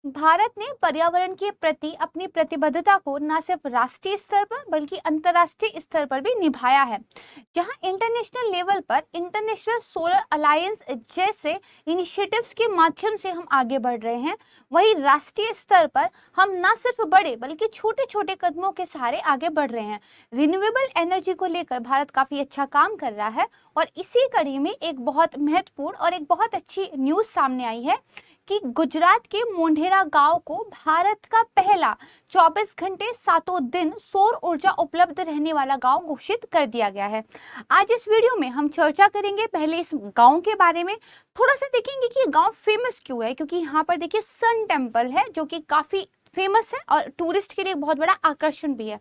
भारत ने पर्यावरण के प्रति अपनी प्रतिबद्धता को न सिर्फ राष्ट्रीय स्तर पर बल्कि अंतर्राष्ट्रीय स्तर पर भी निभाया है। जहां इंटरनेशनल लेवल पर इंटरनेशनल सोलर अलायंस जैसे इनिशिएटिव्स के माध्यम से हम आगे बढ़ रहे हैं, वहीं राष्ट्रीय स्तर पर हम न सिर्फ बड़े बल्कि छोटे छोटे कदमों के सहारे आगे बढ़ रहे हैं। रिन्यूएबल एनर्जी को लेकर भारत काफी अच्छा काम कर रहा है और इसी कड़ी में एक बहुत महत्वपूर्ण और एक बहुत अच्छी न्यूज सामने आई है कि गुजरात के मोढेरा गांव को भारत का पहला 24 घंटे सातों दिन सौर ऊर्जा उपलब्ध रहने वाला गांव घोषित कर दिया गया है। आज इस वीडियो में हम चर्चा करेंगे पहले इस गांव के बारे में, थोड़ा सा देखेंगे कि ये गांव फेमस क्यों है, क्योंकि यहाँ पर देखिए सन टेम्पल है जो कि काफी फेमस है और टूरिस्ट के लिए बहुत बड़ा आकर्षण भी है।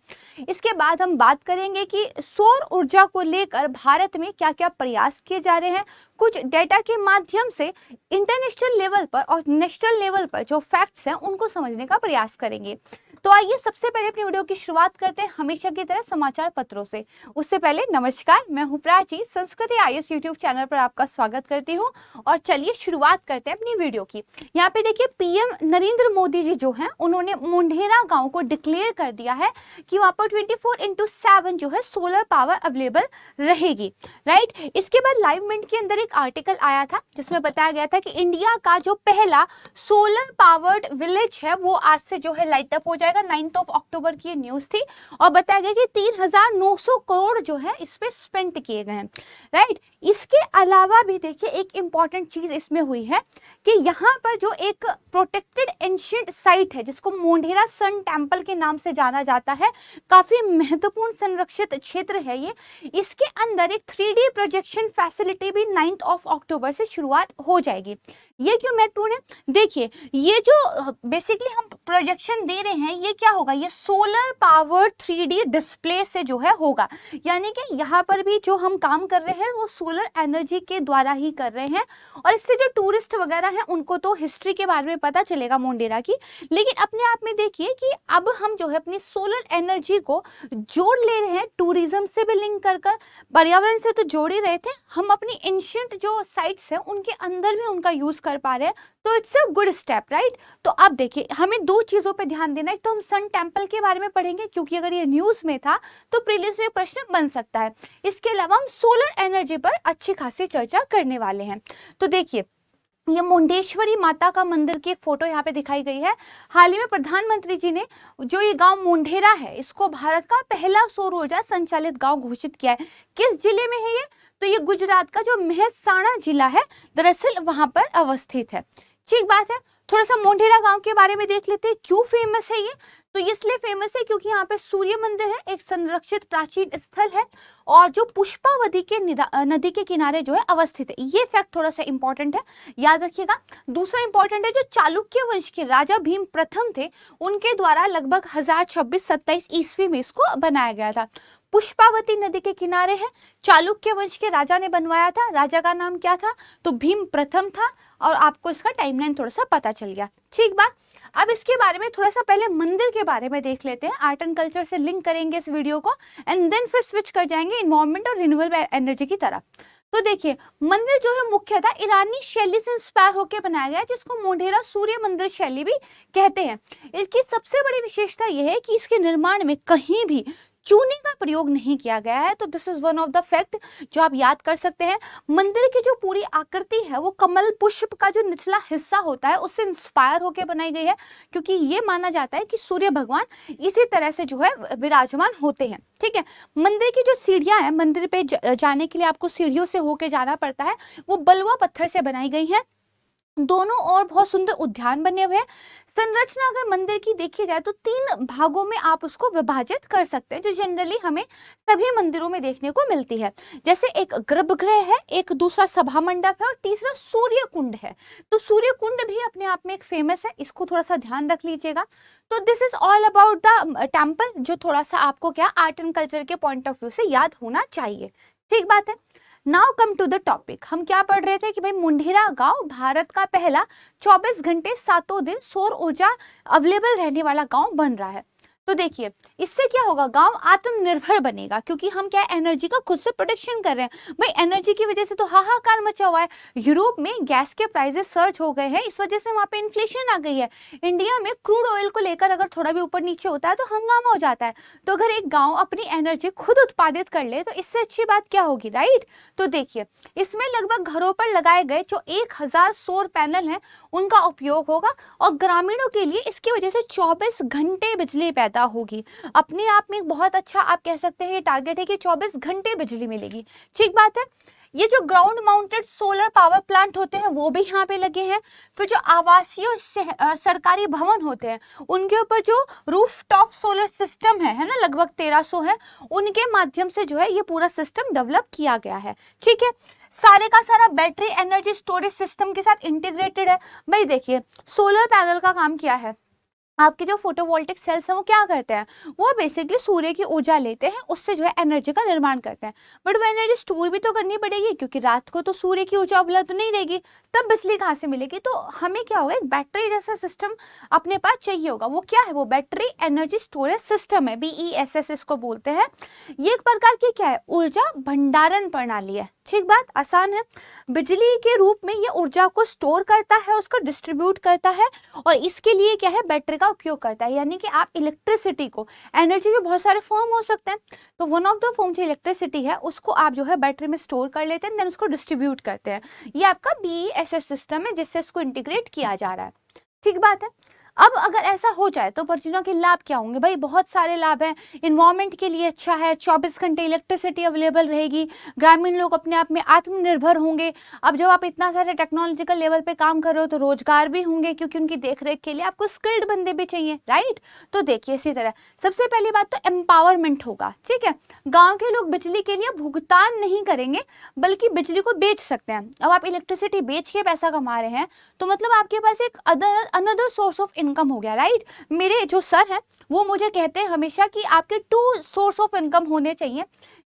इसके बाद हम बात करेंगे कि सौर ऊर्जा को लेकर भारत में क्या क्या प्रयास किए जा रहे हैं, कुछ डेटा के माध्यम से इंटरनेशनल लेवल पर और नेशनल लेवल पर जो फैक्ट्स हैं उनको समझने का प्रयास करेंगे। तो आइए सबसे पहले अपनी वीडियो की शुरुआत करते हैं हमेशा की तरह समाचार पत्रों से। उससे पहले नमस्कार, मैं हूं प्राची, संस्कृति आईएएस यूट्यूब चैनल पर आपका स्वागत करती हूं और चलिए शुरुआत करते हैं अपनी वीडियो की। यहाँ पे देखिए पीएम नरेंद्र मोदी जी जो हैं उन्होंने मोढेरा गांव को डिक्लेयर कर दिया है कि वहां पर 24/7 जो है सोलर पावर अवेलेबल रहेगी, राइट। इसके बाद लाइव मिनट के अंदर एक आर्टिकल आया था जिसमें बताया गया था कि इंडिया का जो पहला सोलर पावर्ड विलेज है वो आज से जो है लाइट अप हो जाएगा। 9 अक्टूबर की ये न्यूज थी और बताया गया कि 3,900 करोड़ जो है इस पे स्पेंड किए गए हैं, राइट। इसके अलावा भी देखिए एक इंपॉर्टेंट चीज इसमें हुई है कि यहाँ पर जो एक प्रोटेक्टेड एंशिएंट साइट है जिसको मोढेरा सन टेम्पल के नाम से जाना जाता है, काफी महत्वपूर्ण संरक्षित क्षेत्र है ये। इसके अंदर एक 3D प्रोजेक्शन फैसिलिटी भी 9 अक्टूबर से शुरुआत हो जाएगी। ये क्यों महत्वपूर्ण है, देखिए ये जो बेसिकली हम प्रोजेक्शन दे रहे हैं ये क्या होगा, ये सोलर पावर 3D डिस्प्ले से जो है होगा, यानी कि यहाँ पर भी जो हम काम कर रहे हैं वो सोलर एनर्जी के द्वारा ही कर रहे हैं। और इससे जो टूरिस्ट वगैरह हैं उनको तो हिस्ट्री के बारे में पता चलेगा मोढेरा की, लेकिन अपने आप में देखिए कि अब हम जो है अपनी सोलर एनर्जी को जोड़ ले रहे हैं, टूरिज्म से भी लिंक कर कर, पर्यावरण से तो जोड़ ही रहे थे, हम अपनी एंशिएंट जो साइट्स हैं उनके अंदर भी उनका यूज कर पा रहे हैं, तो it's a good step, right. तो अब देखिए हमें दो चीजों पे ध्यान देना है, तो हम सन टेम्पल के बारे में पढ़ेंगे क्योंकि अगर ये न्यूज में था तो प्रीलिम्स में प्रश्न बन सकता है। इसके अलावा हम सोलर एनर्जी पर अच्छी खासी चर्चा करने वाले हैं। तो देखिए ये मुंडेश्वरी माता का मंदिर की एक फोटो यहाँ पे दिखाई गई है। हाल ही में प्रधानमंत्री जी ने जो ये गांव मोढेरा है इसको भारत का पहला सौर ऊर्जा संचालित गांव घोषित किया है। किस जिले में है ये, तो ये गुजरात का जो मेहसाणा जिला है दरअसल वहां पर अवस्थित है, ठीक बात है। थोड़ा सा मोढेरा गांव के बारे में देख लेते हैं, क्यों फेमस है ये, तो इसलिए फेमस है क्योंकि यहाँ पे सूर्य मंदिर है, एक संरक्षित प्राचीन स्थल है और जो पुष्पावती के नदी के किनारे जो है अवस्थित है। ये फैक्ट थोड़ा सा इंपॉर्टेंट है, याद रखिएगा। दूसरा इंपॉर्टेंट है जो चालुक्य वंश के राजा भीम प्रथम थे उनके द्वारा लगभग 1026-27 ईस्वी में इसको बनाया गया था। पुष्पावती नदी के किनारे है, चालुक्य वंश के राजा ने बनवाया था, राजा का नाम क्या था, तो भीम प्रथम था और आपको इसका टाइमलाइन थोड़ा सा पता चल गया, ठीक बात। अब इसके बारे में थोड़ा सा पहले मंदिर के बारे में देख लेते हैं, आर्ट एंड कल्चर से लिंक करेंगे इस वीडियो को एंड देन फिर स्विच कर जाएंगे इन्वायरमेंट और रिन्यूएबल एनर्जी की तरफ। तो देखिए मंदिर जो है मुख्यतः ईरानी शैली से इंस्पायर होकर बनाया गया है जिसको मोढेरा सूर्य मंदिर शैली भी कहते हैं। इसकी सबसे बड़ी विशेषता यह है कि इसके निर्माण में कहीं भी चूने का प्रयोग नहीं किया गया है, तो this is one of the fact जो आप याद कर सकते हैं। मंदिर की जो पूरी आकृति है वो कमल पुष्प का जो निचला हिस्सा होता है उससे इंस्पायर होकर बनाई गई है, क्योंकि ये माना जाता है कि सूर्य भगवान इसी तरह से जो है विराजमान होते हैं, ठीक है। मंदिर की जो सीढ़ियां हैं, मंदिर पे जाने के लिए आपको सीढ़ियों से होके जाना पड़ता है, वो बलुआ पत्थर से बनाई गई है। दोनों और बहुत सुंदर उद्यान बने हुए हैं। संरचना अगर मंदिर की देखी जाए तो 3 भागों में आप उसको विभाजित कर सकते हैं, जो जनरली हमें सभी मंदिरों में देखने को मिलती है। जैसे एक गर्भगृह है, एक दूसरा सभा मंडप है और तीसरा सूर्य कुंड है। तो सूर्य कुंड भी अपने आप में एक फेमस है, इसको थोड़ा सा ध्यान रख लीजिएगा। तो this is all about the temple, जो थोड़ा सा आपको क्या आर्ट एंड कल्चर के पॉइंट ऑफ व्यू से याद होना चाहिए, ठीक बात है। Now come to the topic, हम क्या पढ़ रहे थे कि भाई मोढेरा गांव भारत का पहला 24 घंटे सातों दिन सौर ऊर्जा अवेलेबल रहने वाला गांव बन रहा है। तो देखिए इससे क्या होगा, गांव आत्मनिर्भर बनेगा, क्योंकि हम क्या एनर्जी का खुद से प्रोटेक्शन कर रहे हैं। भाई एनर्जी की वजह से तो हाहाकार मचा हुआ है, यूरोप में गैस के प्राइसेस सर्च हो गए हैं, इस वजह से वहां पे इन्फ्लेशन आ गई है। इंडिया में क्रूड ऑयल को लेकर अगर थोड़ा भी ऊपर नीचे होता है तो हंगामा हो जाता है। तो अगर एक गाँव अपनी एनर्जी खुद उत्पादित कर ले तो इससे अच्छी बात क्या होगी, राइट। तो देखिए इसमें लगभग घरों पर लगाए गए जो 1000 सौर पैनल हैं उनका उपयोग होगा, और ग्रामीणों के लिए इसकी वजह से 24 घंटे बिजली पैदा होगी। अपने आप में एक बहुत अच्छा आप कह सकते हैं ये टारगेट है कि 24 घंटे बिजली मिलेगी। ठीक बात है। ये जो ground mounted solar power plant होते हैं वो भी यहाँ पे लगे हैं। फिर जो आवासीय सरकारी भवन होते हैं उनके ऊपर जो रूफटॉप सोलर सिस्टम है ना, लगभग 1300 है, उनके माध्यम से जो है ये पूरा सिस्टम डेवलप किया गया है। ठीक है, सारे का सारा बैटरी एनर्जी स्टोरेज सिस्टम के साथ इंटीग्रेटेड है। भाई देखिए सोलर पैनल का काम क्या है, आपके जो फोटोवोल्टिक सेल्स हैं वो क्या करते हैं, वो बेसिकली सूर्य की ऊर्जा लेते हैं, उससे जो है एनर्जी का निर्माण करते हैं। बट वो एनर्जी स्टोर भी तो करनी पड़ेगी, क्योंकि रात को तो सूर्य की ऊर्जा उपलब्ध नहीं रहेगी, तब बिजली कहाँ से मिलेगी। तो हमें क्या होगा, एक बैटरी जैसा सिस्टम अपने पास चाहिए होगा। वो क्या है, वो बैटरी एनर्जी स्टोरेज सिस्टम है, BESS इसको बोलते हैं। ये एक प्रकार की क्या है, ऊर्जा भंडारण प्रणाली है। ठीक बात, आसान है। बिजली के रूप में ये ऊर्जा को स्टोर करता है, उसको डिस्ट्रीब्यूट करता है, और इसके लिए क्या है, बैटरी का उपयोग करता है। यानी कि आप इलेक्ट्रिसिटी को, एनर्जी के बहुत सारे फॉर्म हो सकते हैं, तो वन ऑफ द फॉर्म जो इलेक्ट्रिसिटी है उसको आप जो है बैटरी में स्टोर कर लेते हैं, देन उसको डिस्ट्रीब्यूट करते हैं। ये आपका BESS सिस्टम है जिससे इसको इंटीग्रेट किया जा रहा है। ठीक बात है। अब अगर ऐसा हो जाए तो परियोजना के लाभ क्या होंगे, भाई बहुत सारे लाभ हैं। इन्वायरमेंट के लिए अच्छा है, 24 घंटे इलेक्ट्रिसिटी अवेलेबल रहेगी, ग्रामीण लोग अपने आप में आत्मनिर्भर होंगे। अब जब आप इतना सारे टेक्नोलॉजिकल लेवल पे काम कर रहे हो तो रोजगार भी होंगे, क्योंकि उनकी देखरेख के लिए आपको स्किल्ड बंदे भी चाहिए, राइट। तो देखिए इसी तरह सबसे पहली बात तो एम्पावरमेंट होगा। ठीक है, गाँव के लोग बिजली के लिए भुगतान नहीं करेंगे बल्कि बिजली को बेच सकते हैं। अब आप इलेक्ट्रिसिटी बेच के पैसा कमा रहे हैं तो मतलब आपके पास एक अनदर सोर्स ऑफ इनकम हो गया, राइट। मेरे जो सर हैं वो मुझे कहते हैं हमेशा कि आपके 2 सोर्स ऑफ इनकम होने चाहिए,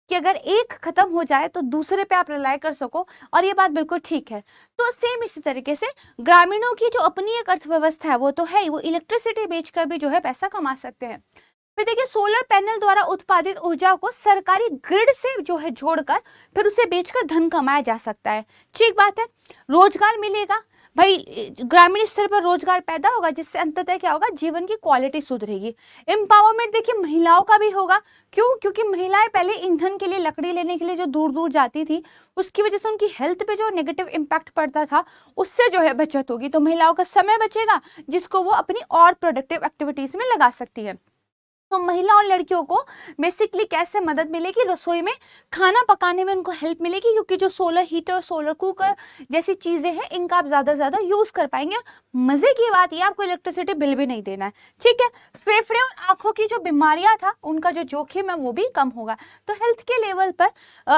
कि अगर एक खत्म हो जाए तो दूसरे पे आप रिलाई कर सको, और ये बात बिल्कुल ठीक है। तो सेम इसी तरीके से ग्रामीणों की जो अपनी एक अर्थव्यवस्था है वो तो है, वो इलेक्ट्रिसिटी बेचकर भी जो है पैसा कमा सकते हैं। फिर देखिए सोलर पैनल द्वारा उत्पादित ऊर्जा को सरकारी ग्रिड से जो है जोड़कर फिर उसे बेचकर धन कमाया जा सकता है। ठीक बात है। रोजगार मिलेगा, भाई ग्रामीण स्तर पर रोजगार पैदा होगा, जिससे अंततः क्या होगा, जीवन की क्वालिटी सुधरेगी। एम्पावरमेंट देखिए महिलाओं का भी होगा। क्यों, क्योंकि महिलाएं पहले ईंधन के लिए, लकड़ी लेने के लिए जो दूर दूर जाती थी, उसकी वजह से उनकी हेल्थ पे जो नेगेटिव इम्पैक्ट पड़ता था उससे जो है बचत होगी। तो महिलाओं का समय बचेगा जिसको वो अपनी और प्रोडक्टिव एक्टिविटीज में लगा सकती है। तो महिला और लड़कियों को बेसिकली कैसे मदद मिलेगी, रसोई में खाना पकाने में उनको हेल्प मिलेगी, क्योंकि जो सोलर हीटर, सोलर कुकर जैसी चीजें हैं इनका आप ज्यादा से ज्यादा यूज कर पाएंगे। मजे की बात ये आपको इलेक्ट्रिसिटी बिल भी नहीं देना है। ठीक है। फेफड़े और आंखों की जो बीमारियां था उनका जो जोखिम है वो भी कम होगा। तो हेल्थ के लेवल पर,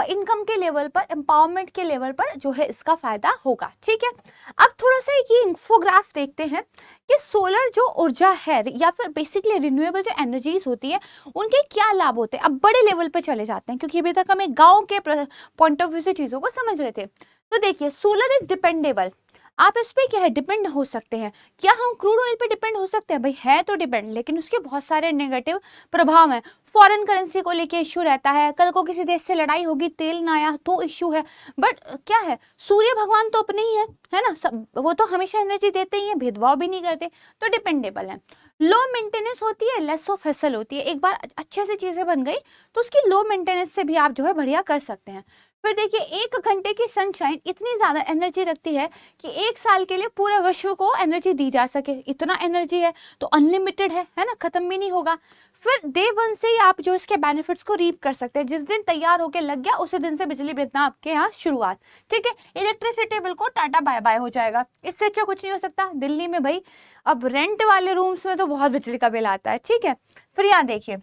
इनकम के लेवल पर, एम्पावरमेंट के लेवल पर जो है इसका फायदा होगा। ठीक है। अब थोड़ा सा एक इंफोग्राफ देखते हैं कि सोलर जो ऊर्जा है या फिर बेसिकली रिन्यूएबल जो एनर्जीज होती है उनके क्या लाभ होते हैं। अब बड़े लेवल पे चले जाते हैं, क्योंकि अभी तक हम एक गांव के पॉइंट ऑफ व्यू से चीजों को समझ रहे थे। तो देखिए सोलर इज डिपेंडेबल, आप इस पे क्या है, डिपेंड हो सकते हैं। क्या हम क्रूड ऑयल पे डिपेंड हो सकते हैं, भाई है तो डिपेंड, लेकिन उसके बहुत सारे नेगेटिव प्रभाव हैं। फॉरेन करेंसी को लेके इश्यू रहता है, कल को किसी देश से लड़ाई होगी, तेल ना आया तो इश्यू है। बट क्या है, सूर्य भगवान तो अपने ही है ना, सब वो तो हमेशा एनर्जी देते ही है, भेदभाव भी नहीं करते, तो डिपेंडेबल है। लो मेंटेनेंस होती है, लेस ऑफ हेसल होती है। एक बार अच्छे से चीजें बन गई तो उसकी लो मेंटेनेंस से भी आप जो है बढ़िया कर सकते हैं। फिर देखिए 1 घंटे की सनशाइन इतनी ज्यादा एनर्जी रखती है कि 1 साल के लिए पूरे विश्व को एनर्जी दी जा सके। इतना एनर्जी है तो अनलिमिटेड है ना, खत्म भी नहीं होगा। फिर डे 1 से ही आप जो इसके बेनिफिट्स को रीप कर सकते हैं। जिस दिन तैयार होके लग गया उसी दिन से बिजली बिकना आपके यहाँ शुरुआत। ठीक है। इलेक्ट्रिसिटी बिल को टाटा बाय बाय हो जाएगा, इससे अच्छा कुछ नहीं हो सकता। दिल्ली में भाई अब रेंट वाले रूम्स में तो बहुत बिजली का बिल आता है। ठीक है। फिर यहाँ देखिए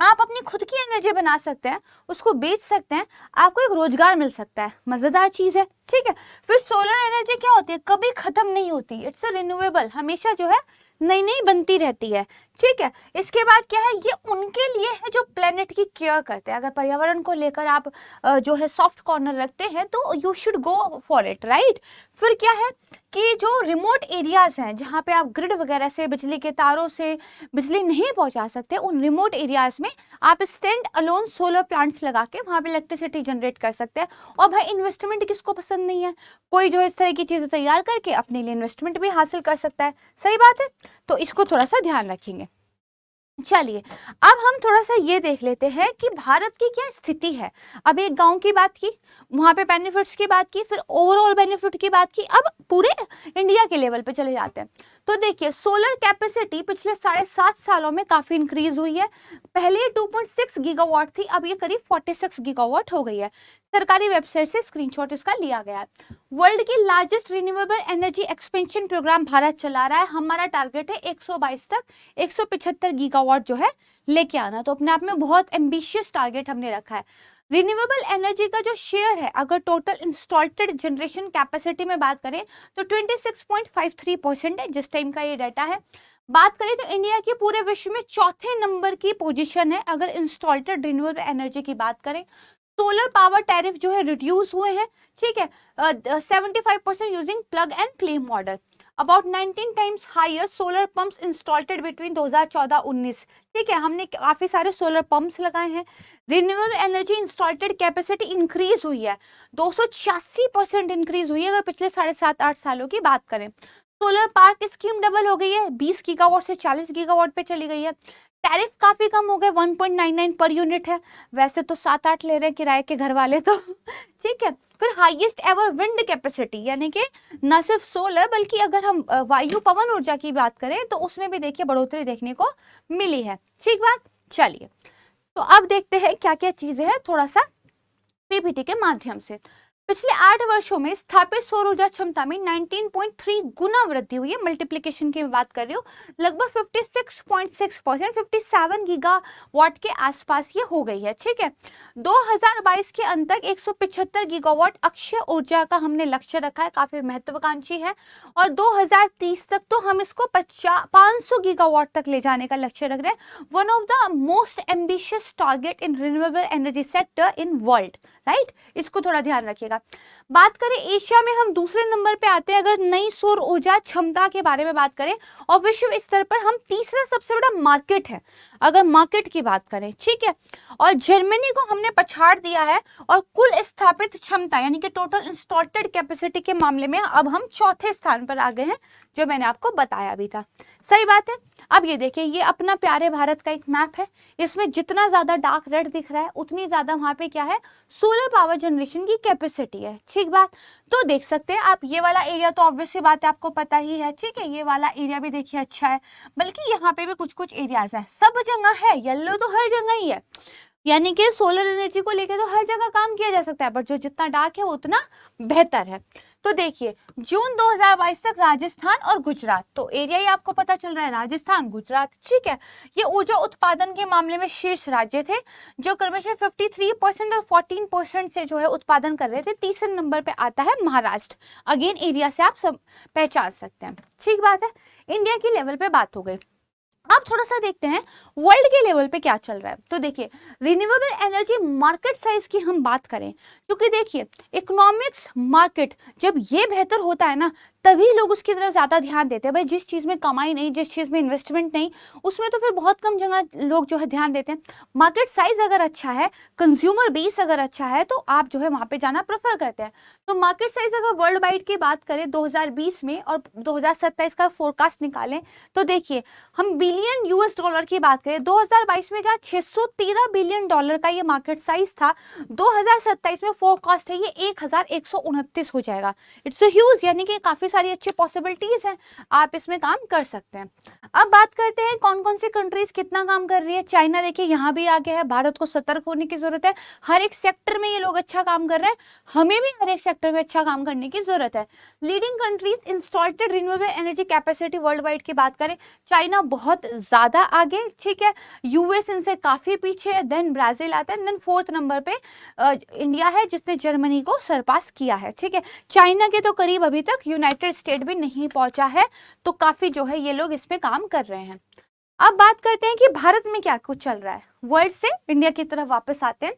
आप अपनी खुद की एनर्जी बना सकते हैं, उसको बेच सकते हैं, आपको एक रोजगार मिल सकता है, मजेदार चीज है। ठीक है। फिर सोलर एनर्जी क्या होती है, कभी खत्म नहीं होती, इट्स अ रिन्यूएबल, हमेशा जो है नई नई बनती रहती है। ठीक है। इसके बाद क्या है, ये उनके लिए है जो प्लेनेट की केयर करते हैं। अगर पर्यावरण को लेकर आप जो है सॉफ्ट कॉर्नर रखते हैं तो you should go for it, right. फिर क्या है कि जो रिमोट एरियाज हैं जहाँ पे आप ग्रिड वगैरह से, बिजली के तारों से बिजली नहीं पहुंचा सकते, उन रिमोट एरियाज में आप स्टैंड अलोन सोलर प्लांट्स लगा के वहाँ पे इलेक्ट्रिसिटी जनरेट कर सकते हैं। और भाई इन्वेस्टमेंट किसको पसंद नहीं है, कोई जो इस तरह की चीज़ें तैयार करके अपने लिए इन्वेस्टमेंट भी हासिल कर सकता है। सही बात है, तो इसको थोड़ा सा ध्यान रखेंगे। चलिए अब हम थोड़ा सा ये देख लेते हैं कि भारत की क्या स्थिति है। अब एक गांव की बात की, वहां पे बेनिफिट्स की बात की, फिर ओवरऑल बेनिफिट की बात की, अब पूरे इंडिया के लेवल पे चले जाते हैं। तो देखिए सोलर कैपेसिटी पिछले 7.5 सालों में काफी इंक्रीज हुई है। पहले 2.6 गीगावाट थी, अब ये करीब 46 गीगावाट हो गई है। सरकारी वेबसाइट से स्क्रीनशॉट इसका लिया गया है। वर्ल्ड की largest renewable energy expansion programme Bharat चला रहा है। हमारा टारगेट है 122 तक 175 गीगावाट जो है लेके आना, तो अपने आप में बहुत एम्बिशियस टारगेट हमने रखा है। रिन्यूएबल एनर्जी का जो शेयर है अगर टोटल इंस्टॉल्ड जनरेशन कैपेसिटी में बात करें तो 26.53% है, जिस टाइम का ये डाटा है। बात करें तो इंडिया की पूरे विश्व में चौथे नंबर की पोजीशन है अगर इंस्टॉल्ड रिन्यूएबल एनर्जी की बात करें। सोलर पावर टैरिफ जो है रिड्यूस हुए हैं, ठीक है, 75% using plug and play model. About 19 times higher solar pumps installed between 2014-19, ठीक है, हमने काफी सारे सोलर पंप्स लगाए हैं। Renewable energy installed capacity increase हुई है, 286% इंक्रीज हुई है अगर पिछले 7.5-8 सालों की बात करें। सोलर पार्क स्कीम डबल हो गई है, 20 गीगावाट से 40 गीगावाट पे चली गई है। टैरिफ काफी कम हो गए, 1.99 पर यूनिट है, वैसे तो 7-8 ले रहे हैं किराए के घर वाले तो ठीक है। फिर हाईएस्ट एवर विंड कैपेसिटी, यानी कि न सिर्फ सोलर बल्कि अगर हम वायु पवन ऊर्जा की बात करें तो उसमें भी देखिए बढ़ोतरी देखने को मिली है। ठीक बात, चलिए तो अब देखते हैं क्या क्या चीजें हैं थोड़ा सा पीपीटी के माध्यम से। पिछले 8 वर्षों में स्थापित सौर ऊर्जा क्षमता में 19.3 गुना वृद्धि हुई है, मल्टीप्लिकेशन की बात कर रही हूँ, लगभग 56.6%, 57 गीगावाट के आसपास ये हो गई है। ठीक है, 2022 के अंत तक 175 गीगावाट अक्षय ऊर्जा का हमने लक्ष्य रखा है, काफी महत्वाकांक्षी है। और 2030 तक तो हम इसको 500 गीगावाट तक ले जाने का लक्ष्य रख रहे हैं। One of the most ambitious target in renewable energy sector in world, right, इसको थोड़ा ध्यान रखिएगा। बात करें एशिया में हम दूसरे नंबर पे आते हैं अगर नई सौर ऊर्जा क्षमता के बारे में बात करें, और विश्व स्तर पर हम तीसरा सबसे बड़ा मार्केट है अगर मार्केट की बात करें। ठीक है, और जर्मनी को हमने पछाड़ दिया है, और कुल स्थापित क्षमता यानी कि टोटल इंस्टॉल्ड कैपेसिटी के मामले में अब हम चौथे स्थान पर आ गए हैं, जो मैंने आपको बताया भी था। सही बात है। अब ये देखिए, ये अपना प्यारे भारत का एक मैप है, इसमें जितना ज्यादा डार्क रेड दिख रहा है उतनी ज्यादा वहां पे क्या है, सोलर पावर जनरेशन की कैपेसिटी है। ठीक बात, तो देख सकते हैं आप, ये वाला एरिया तो ऑब्वियसली बात है आपको पता ही है। ठीक है, ये वाला एरिया भी देखिए अच्छा है, बल्कि यहाँ पे भी कुछ कुछ एरियाज है, सब जगह है, येलो तो हर जगह ही है, यानी कि सोलर एनर्जी को लेकर तो हर जगह काम किया जा सकता है, बट जो जितना डार्क है वो उतना बेहतर है। तो देखिए जून 2022 तक राजस्थान और गुजरात, तो एरिया ही आपको पता चल रहा है, राजस्थान गुजरात। ठीक है, ये ऊर्जा उत्पादन के मामले में शीर्ष राज्य थे, जो क्रमशः 53% और 14% से जो है उत्पादन कर रहे थे। तीसरे नंबर पे आता है महाराष्ट्र। अगेन एरिया से आप सब पहचान सकते हैं। ठीक बात है, इंडिया की लेवल पे बात हो गई। अब थोड़ा सा देखते हैं वर्ल्ड के लेवल पे क्या चल रहा है। तो देखिए रिन्यूएबल एनर्जी मार्केट साइज की हम बात करें, क्योंकि देखिए इकोनॉमिक्स मार्केट जब ये बेहतर होता है ना, तभी लोग उसकी तरफ ज्यादा ध्यान देते हैं। भाई जिस चीज में कमाई नहीं, जिस चीज में इन्वेस्टमेंट नहीं, उसमें तो फिर बहुत कम जगह लोग जो है ध्यान देते हैं। मार्केट साइज अगर अच्छा है, कंज्यूमर बेस अगर अच्छा है, तो आप जो है वहां पे जाना प्रेफर करते हैं। तो मार्केट साइज अगर वर्ल्ड वाइड की बात करें 2020 में और 2027 का फोरकास्ट निकालें, तो देखिए हम बिलियन यूएस डॉलर की बात करें, 2022 में जहाँ 613 बिलियन डॉलर का ये मार्केट साइज था, 2027 में फोरकास्ट है ये 1129 हो जाएगा। इट्स अ ह्यूज, यानी कि काफी सारी अच्छी पॉसिबिलिटीज हैं, आप इसमें काम कर सकते हैं। अब बात करते हैं कौन कौन सी कंट्रीज कितना काम कर रही है। चाइना देखिए यहाँ भी आगे है, भारत को सतर्क होने की जरूरत है। हर एक सेक्टर में ये लोग अच्छा काम कर रहे हैं, हमें भी हर एक सेक्टर में अच्छा काम करने की जरूरत है। Leading countries installed renewable energy capacity world wide की बात करें, चाइना बहुत ज्यादा आगे, ठीक है, यूएस इनसे काफी पीछे है, देन ब्राजील आता है, देन 4th नंबर पे इंडिया है जिसने जर्मनी को सरपास किया है। ठीक है, चाइना के तो करीब अभी तक यूनाइटेड स्टेट भी नहीं पहुंचा है, तो काफी जो है ये लोग इसमें काम कर रहे हैं। अब बात करते हैं कि भारत में क्या कुछ चल रहा है। वर्ल्ड से इंडिया की तरफ वापस आते हैं।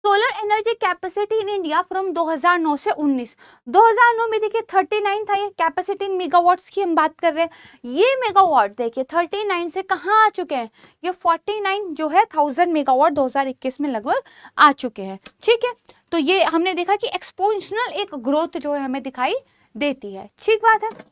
Solar energy capacity in India from 2009 से 19, 2009 में देखिए 39 था ये कैपेसिटी इन मेगावाट्स की हम बात कर रहे हैं। ये मेगावाट देखिए 39 से कहाँ आ चुके हैं, ये 49 जो है 1000 मेगावाट 2021 में लगभग आ चुके हैं। ठीक है, तो ये हमने देखा कि एक्सपोनेंशियल एक ग्रोथ जो है हमें दिखाई देती है। ठीक बात है।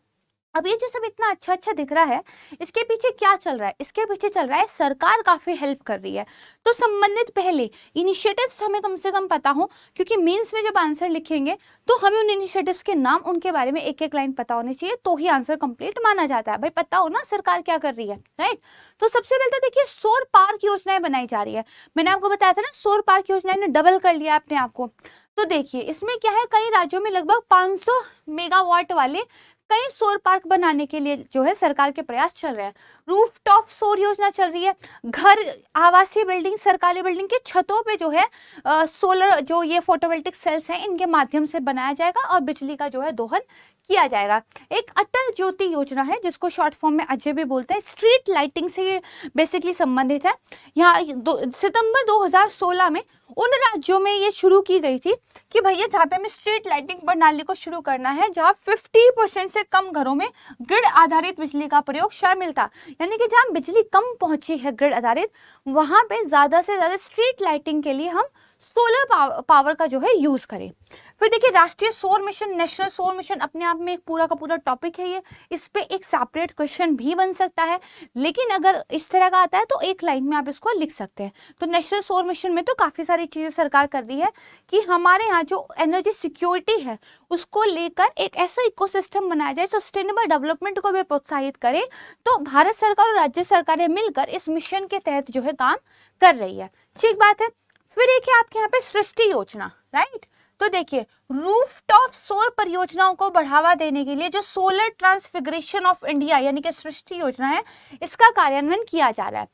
अब ये जो सब इतना अच्छा अच्छा दिख रहा है, इसके पीछे क्या चल रहा है, इसके पीछे चल रहा है सरकार काफी हेल्प कर रही है। तो संबंधित पहले इनिशिएटिव्स हमें कम से कम पता हो, क्योंकि मेंस में जब आंसर लिखेंगे तो हमें उन इनिशिएटिव्स के नाम, उनके बारे में एक एक लाइन पता होनी चाहिए, तो ही आंसर कंप्लीट माना जाता है। भाई पता हो ना सरकार क्या कर रही है, राइट। तो सबसे पहले तो देखिए सौर पार्क योजनाएं बनाई जा रही है। मैंने आपको बताया था ना, सौर पार्क योजना ने डबल कर लिया अपने आप को। तो देखिए इसमें क्या है, कई राज्यों में लगभग 500 मेगावाट वाले कई सौर पार्क बनाने के लिए जो है सरकार के प्रयास चल रहे हैं। रूफटॉप सौर योजना चल रही है, घर, आवासीय बिल्डिंग, सरकारी बिल्डिंग के छतों पे जो है सोलर जो ये फोटोवोल्टिक सेल्स हैं इनके माध्यम से बनाया जाएगा और बिजली का जो है दोहन किया जाएगा। एक अटल ज्योति योजना है जिसको शॉर्ट फॉर्म में अजय भी बोलते हैं, स्ट्रीट लाइटिंग से बेसिकली संबंधित है। यहाँ सितंबर 2016 में उन राज्यों में ये शुरू की गई थी कि भैया जहाँ पे हमें स्ट्रीट लाइटिंग प्रणाली को शुरू करना है, जहाँ 50% से कम घरों में ग्रिड आधारित बिजली का प्रयोग शामिल था, यानी कि जहाँ बिजली कम पहुंची है ग्रिड आधारित, वहां पे ज्यादा से ज्यादा स्ट्रीट लाइटिंग के लिए हम सोलर पावर का जो है यूज करें। फिर देखिए राष्ट्रीय सौर मिशन, नेशनल सौर मिशन अपने आप में एक पूरा का पूरा टॉपिक है ये, इस पे एक सेपरेट क्वेश्चन भी बन सकता है, लेकिन अगर इस तरह का आता है तो एक लाइन में आप इसको लिख सकते हैं। तो नेशनल सौर मिशन में तो काफी सारी चीजें सरकार कर रही है कि हमारे यहाँ जो एनर्जी सिक्योरिटी है उसको लेकर एक ऐसा इकोसिस्टम बनाया जाए, सस्टेनेबल डेवलपमेंट को भी प्रोत्साहित करे। तो भारत सरकार और राज्य सरकारें मिलकर इस मिशन के तहत जो है काम कर रही है। ठीक बात है। फिर एक है आपके यहाँ पे सृष्टि योजना, राइट। तो देखिए रूफटॉप सौर परियोजनाओं को बढ़ावा देने के लिए जो सोलर ट्रांसफिगरेशन ऑफ इंडिया यानी कि सृष्टि योजना है, इसका कार्यान्वयन किया जा रहा है।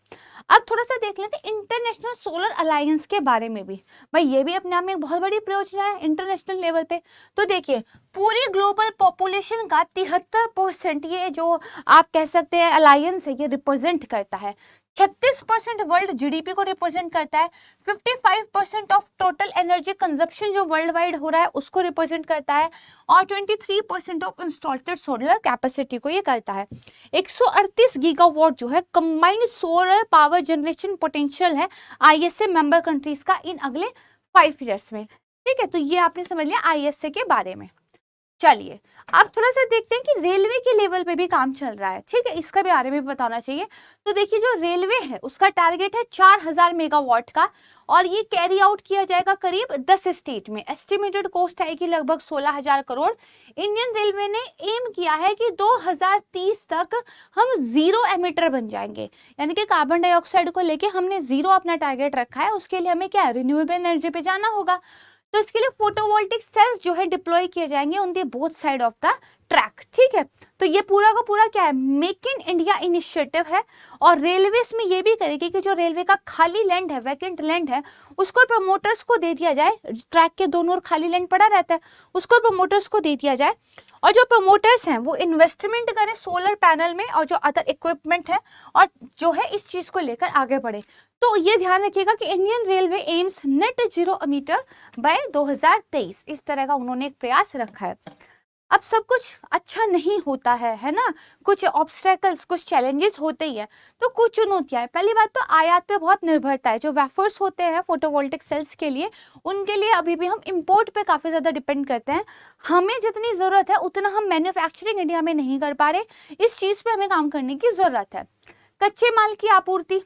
अब थोड़ा सा देख लेते हैं इंटरनेशनल सोलर अलायंस के बारे में भी। भाई ये भी अपने आप में एक बहुत बड़ी परियोजना है इंटरनेशनल लेवल पे। तो देखिए पूरी ग्लोबल पॉपुलेशन का 73% ये जो आप कह सकते हैं अलायंस है, ये रिप्रेजेंट करता है। 36% वर्ल्ड जीडीपी को रिप्रेजेंट करता है। 55% ऑफ टोटल एनर्जी कंजप्शन जो वर्ल्ड वाइड हो रहा है उसको रिप्रेजेंट करता है, और 23% ऑफ इंस्टॉल्ड सोलर कैपेसिटी को ये करता है। 138 गीगावाट जो है combined solar power generation potential है आईएसए मेंबर कंट्रीज का इन अगले 5 ईयर्स में। ठीक है, तो ये आपने समझ लिया आईएसए के बारे में। चलिए अब थोड़ा सा देखते हैं कि रेलवे के लेवल पे भी काम चल रहा है। ठीक है, इसका भी बारे में बताना चाहिए। तो देखिए जो रेलवे है उसका टारगेट है 4000 मेगावाट का, और ये कैरी आउट किया जाएगा करीब 10 स्टेट में। एस्टिमेटेड कॉस्ट आएगी लगभग 16,000 करोड़। इंडियन रेलवे ने एम किया है कि 2030 तक हम जीरो एमिटर बन जाएंगे, यानी कि कार्बन डाइऑक्साइड को लेके हमने जीरो अपना टारगेट रखा है। उसके लिए हमें क्या रिन्यूएबल एनर्जी पे जाना होगा। तो इसके लिए फोटोवोल्टिक सेल्स जो है डिप्लॉय किए जाएंगे on the both side of the track. ठीक है, तो ये पूरा का पूरा क्या है, मेक इन इंडिया इनिशिएटिव है। और रेलवे इसमें ये भी करेगी कि जो रेलवे का खाली लैंड है, वैकेंट लैंड है, उसको प्रमोटर्स को दे दिया जाए। ट्रैक के दोनों ओर खाली लैंड पड़ा रहता है, उसको प्रमोटर्स को दे दिया जाए, और जो प्रमोटर्स हैं वो इन्वेस्टमेंट करें सोलर पैनल में और जो अदर इक्विपमेंट है, और जो है इस चीज को लेकर आगे बढ़े। तो ये ध्यान रखिएगा कि Indian railway aims net zero emitter by 2023, इस तरह का उन्होंने एक प्रयास रखा है। अब सब कुछ अच्छा नहीं होता है ना, कुछ ऑब्स्टेकल्स, कुछ चैलेंजेस होते ही है। तो कुछ चुनौतियां है। पहली बात तो आयात पे बहुत निर्भरता है। जो वेफर्स होते हैं फोटोवोल्टिक सेल्स के लिए, उनके लिए अभी भी हम इंपोर्ट पे काफी ज्यादा डिपेंड करते हैं। हमें जितनी जरूरत है उतना हम मैन्युफैक्चरिंग इंडिया में नहीं कर पा रहे, इस चीज पे हमें काम करने की जरूरत है। कच्चे माल की आपूर्ति,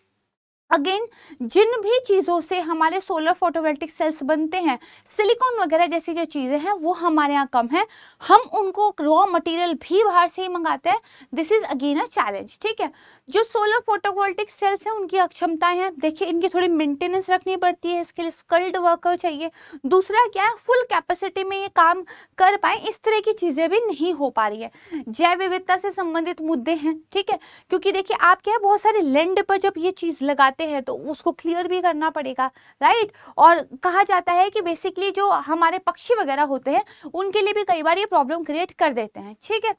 अगेन जिन भी चीज़ों से हमारे सोलर फोटोवोल्टिक सेल्स बनते हैं, सिलिकॉन वगैरह जैसी जो चीज़ें हैं वो हमारे यहाँ कम है, हम उनको रॉ मटेरियल भी बाहर से ही मंगाते हैं। This is again a challenge. ठीक है, जो सोलर फोटोवोल्टिक सेल्स हैं उनकी अक्षमताएं हैं, देखिए इनकी थोड़ी मेंटेनेंस रखनी पड़ती है, इसके लिए स्किल्ड वर्कर चाहिए। दूसरा क्या है, फुल कैपेसिटी में ये काम कर पाए, इस तरह की चीज़ें भी नहीं हो पा रही है। जैव विविधता से संबंधित मुद्दे हैं। ठीक है, क्योंकि देखिए आप क्या है, बहुत सारे लैंड पर जब ये चीज़ लगाते हैं तो उसको क्लियर भी करना पड़ेगा, राइट। और कहा जाता है कि बेसिकली जो हमारे पक्षी वगैरह होते हैं उनके लिए भी कई बार ये प्रॉब्लम क्रिएट कर देते हैं। ठीक है,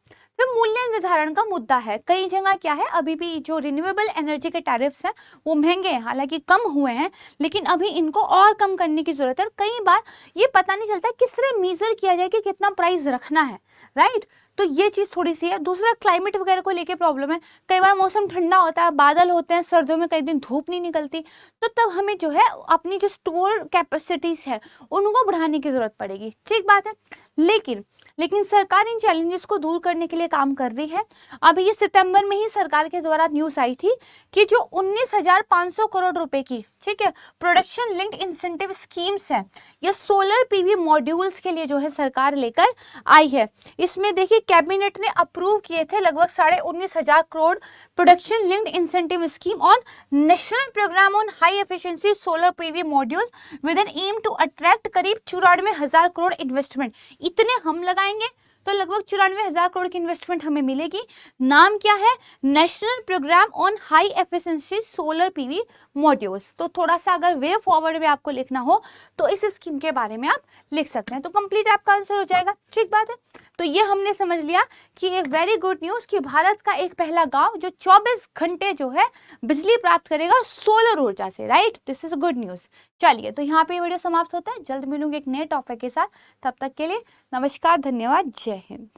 फिर मूल्य निर्धारण का मुद्दा है। कई जगह क्या है, अभी भी जो रिन्यूएबल एनर्जी के टैरिफ्स हैं वो महंगे हैं, हालांकि कम हुए हैं, लेकिन अभी इनको और कम करने की जरूरत है। कई बार ये पता नहीं चलता किस तरह मेजर किया जाए कि कितना प्राइस रखना है, राइट। तो ये चीज थोड़ी सी है। दूसरा, क्लाइमेट वगैरह को लेके प्रॉब्लम है। कई बार मौसम ठंडा होता है, बादल होते हैं, सर्दियों में कई दिन धूप नहीं निकलती, तो तब हमें जो है अपनी जो स्टोर कैपेसिटीज है उनको बढ़ाने की जरूरत पड़ेगी, ठीक बात है। लेकिन सरकार इन चैलेंजेस को दूर करने के लिए काम कर रही है। अभी ये सितंबर में ही सरकार के द्वारा न्यूज आई थी कि जो 19,500 करोड़ रुपए की, ठीक है, प्रोडक्शन लिंक्ड इंसेंटिव स्कीम्स है, ये सोलर पीवी मॉड्यूल्स के लिए जो है सरकार लेकर आई है। इसमें देखिए कैबिनेट ने अप्रूव किए थे लगभग 19,500 crore production linked incentive scheme on national programme on high efficiency solar PV modules with an aim to attract करीब 94,000 करोड़ इन्वेस्टमेंट। इतने हम लगाएंगे तो लगभग 94,000 करोड़ की इन्वेस्टमेंट हमें मिलेगी। नाम क्या है? National programme on high efficiency solar PV modules. तो थोड़ा सा अगर वे फॉरवर्ड में आपको लिखना हो तो इस स्कीम के बारे में आप लिख सकते हैं, तो कंप्लीट आपका आंसर हो जाएगा, ठीक बात है। तो ये हमने समझ लिया कि एक वेरी गुड न्यूज कि भारत का एक पहला गांव जो 24 घंटे जो है बिजली प्राप्त करेगा सोलर ऊर्जा से, right. This is good news. चलिए, तो यहाँ पे वीडियो समाप्त होता है। जल्द मिलूंगी एक नए टॉपिक के साथ, तब तक के लिए नमस्कार, धन्यवाद, जय हिंद।